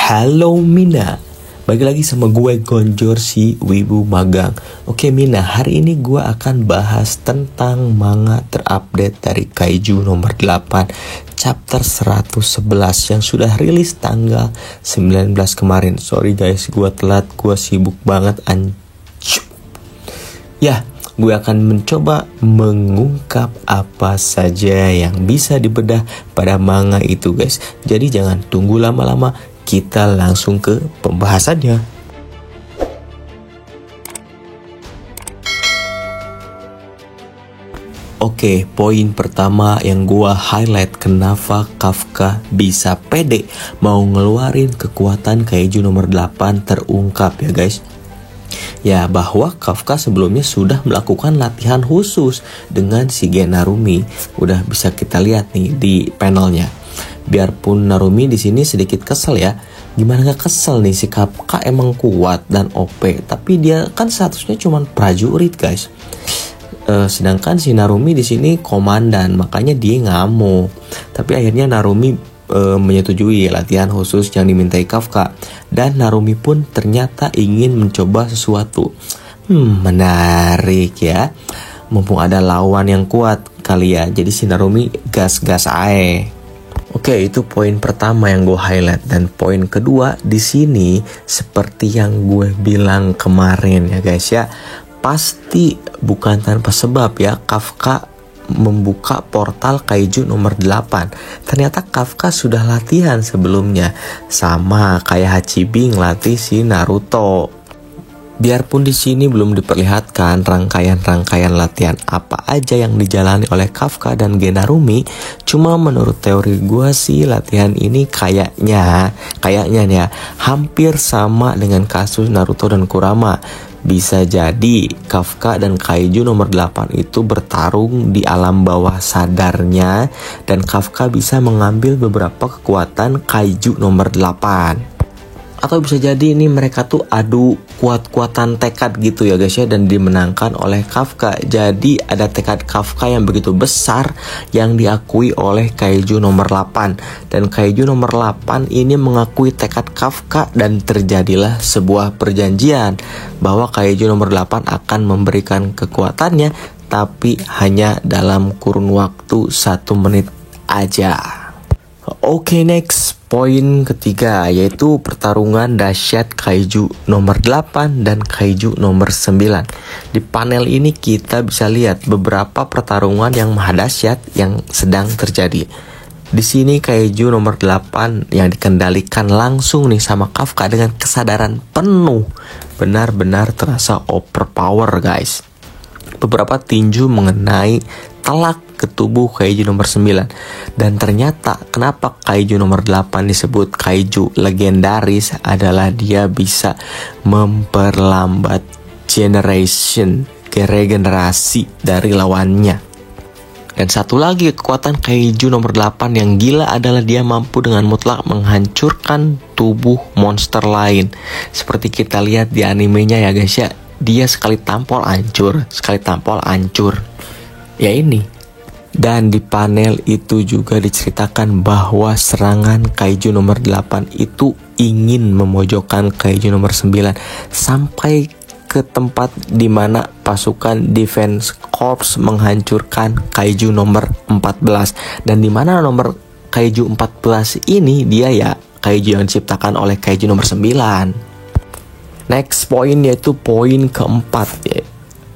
Halo Mina, balik lagi sama gue Gonjor si Wibu Magang. Oke Mina, hari ini gue akan bahas tentang manga terupdate dari Kaiju nomor 8 chapter 111 yang sudah rilis tanggal 19 kemarin. Sorry guys, gue telat, gue sibuk banget Ya, gue akan mencoba mengungkap apa saja yang bisa dibedah pada manga itu guys. Jadi jangan tunggu lama-lama, kita langsung ke pembahasannya. Oke, poin pertama yang gua highlight kenapa Kafka bisa pede mau ngeluarin kekuatan Kaiju nomor 8 terungkap ya guys. Ya, bahwa Kafka sebelumnya sudah melakukan latihan khusus dengan si Narumi. Udah bisa kita lihat nih di panelnya. Biarpun Narumi di sini sedikit kesel ya. Gimana gak kesel nih, si Kafka emang kuat dan OP, tapi dia kan statusnya cuma prajurit guys. Sedangkan si Narumi di sini komandan, makanya dia ngamuk. Tapi akhirnya Narumi menyetujui latihan khusus yang dimintai Kafka, dan Narumi pun ternyata ingin mencoba sesuatu. Menarik ya. Mumpung ada lawan yang kuat kali ya, jadi si Narumi gas-gas ae. Oke, itu poin pertama yang gue highlight. Dan poin kedua di sini seperti yang gue bilang kemarin ya guys ya, pasti bukan tanpa sebab ya Kafka membuka portal Kaiju nomor 8. Ternyata Kafka sudah latihan sebelumnya, sama kayak Hachibing latih si Naruto. Biarpun di sini belum diperlihatkan rangkaian latihan apa aja yang dijalani oleh Kafka dan Narumi, cuma menurut teori gue sih latihan ini kayaknya ya hampir sama dengan kasus Naruto dan Kurama. Bisa jadi Kafka dan Kaiju nomor 8 itu bertarung di alam bawah sadarnya, dan Kafka bisa mengambil beberapa kekuatan Kaiju nomor 8. Atau bisa jadi ini mereka tuh adu kuat-kuatan tekad gitu ya guys ya, dan dimenangkan oleh Kafka. Jadi ada tekad Kafka yang begitu besar yang diakui oleh Kaiju nomor 8. Dan Kaiju nomor 8 ini mengakui tekad Kafka, dan terjadilah sebuah perjanjian bahwa Kaiju nomor 8 akan memberikan kekuatannya, tapi hanya dalam kurun waktu 1 menit aja. Oke, next. Poin ketiga yaitu pertarungan dahsyat Kaiju nomor 8 dan Kaiju nomor 9. Di panel ini kita bisa lihat beberapa pertarungan yang maha dahsyat yang sedang terjadi. Di sini Kaiju nomor 8 yang dikendalikan langsung nih sama Kafka dengan kesadaran penuh, benar-benar terasa overpower guys. Beberapa tinju mengenai telak ke tubuh Kaiju nomor 9. Dan ternyata kenapa Kaiju nomor 8 disebut Kaiju legendaris adalah dia bisa memperlambat regenerasi dari lawannya. Dan satu lagi kekuatan Kaiju nomor 8 yang gila adalah dia mampu dengan mutlak menghancurkan tubuh monster lain. Seperti kita lihat di animenya ya guys ya, dia sekali tampol hancur. Ya ini. Dan di panel itu juga diceritakan bahwa serangan Kaiju nomor 8 itu ingin memojokkan Kaiju nomor 9 sampai ke tempat di mana pasukan Defense Corps menghancurkan Kaiju nomor 14. Dan di mana nomor Kaiju 14 ini dia ya Kaiju yang diciptakan oleh Kaiju nomor 9. Next poin yaitu poin keempat ya.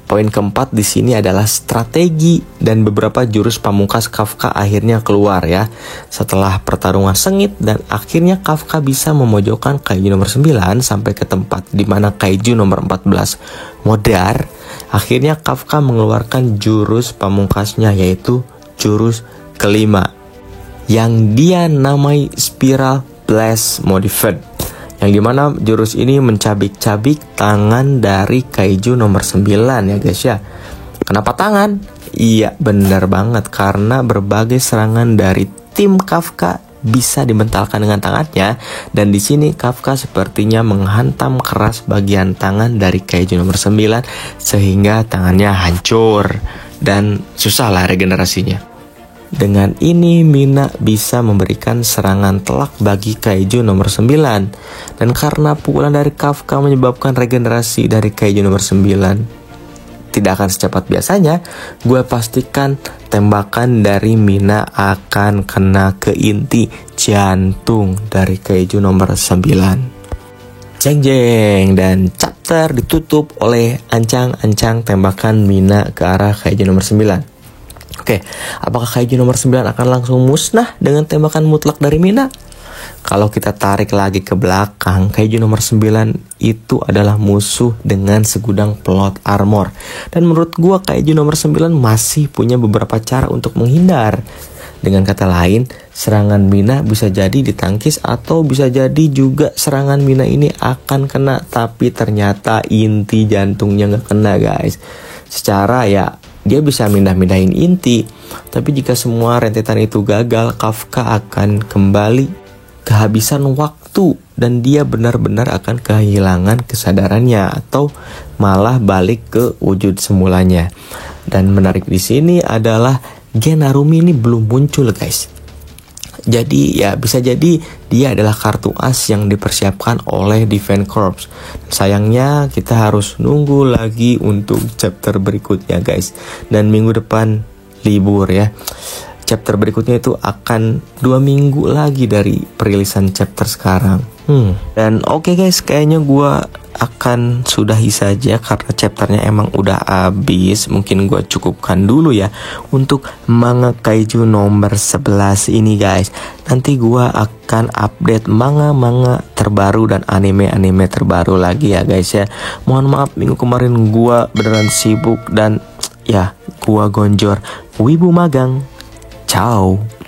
Poin keempat di sini adalah strategi, dan beberapa jurus pamungkas Kafka akhirnya keluar ya. Setelah pertarungan sengit, dan akhirnya Kafka bisa memojokkan Kaiju nomor 9 sampai ke tempat di mana Kaiju nomor 14 modar. Akhirnya Kafka mengeluarkan jurus pamungkasnya yaitu jurus kelima yang dia namai Spiral Blast Modified. Yang dimana jurus ini mencabik-cabik tangan dari Kaiju nomor 9 ya guys ya. Kenapa tangan? Iya benar banget, karena berbagai serangan dari tim Kafka bisa dimentalkan dengan tangannya. Dan di sini Kafka sepertinya menghantam keras bagian tangan dari Kaiju nomor 9 sehingga tangannya hancur dan susah lah regenerasinya. Dengan ini Mina bisa memberikan serangan telak bagi Kaiju nomor 9. Dan karena pukulan dari Kafka menyebabkan regenerasi dari Kaiju nomor 9 tidak akan secepat biasanya, gue pastikan tembakan dari Mina akan kena ke inti jantung dari Kaiju nomor 9. Jeng jeng, dan chapter ditutup oleh ancang-ancang tembakan Mina ke arah Kaiju nomor 9. Oke, apakah Kaiju nomor 9 akan langsung musnah dengan tembakan mutlak dari Mina? Kalau kita tarik lagi ke belakang, Kaiju nomor 9 itu adalah musuh dengan segudang plot armor. Dan menurut gua Kaiju nomor 9 masih punya beberapa cara untuk menghindar. Dengan kata lain, serangan Mina bisa jadi ditangkis atau bisa jadi juga serangan Mina ini akan kena, tapi ternyata inti jantungnya nggak kena guys. Secara ya dia bisa mindah-mindahin inti, tapi jika semua rentetan itu gagal, Kafka akan kembali kehabisan waktu dan dia benar-benar akan kehilangan kesadarannya atau malah balik ke wujud semulanya. Dan menarik di sini adalah Gen Narumi ini belum muncul guys. Jadi ya bisa jadi dia adalah kartu as yang dipersiapkan oleh Defense Corps. Sayangnya kita harus nunggu lagi untuk chapter berikutnya guys. Dan minggu depan libur ya. Chapter berikutnya itu akan 2 minggu lagi dari perilisan chapter sekarang. Dan oke guys, kayaknya gue akan sudahi saja karena chapternya emang udah habis. Mungkin gue cukupkan dulu ya untuk manga Kaiju nomor 11 ini guys. Nanti gue akan update manga-manga terbaru dan anime-anime terbaru lagi ya guys ya. Mohon maaf minggu kemarin gue beneran sibuk dan ya gue gonjor wibu magang. Ciao.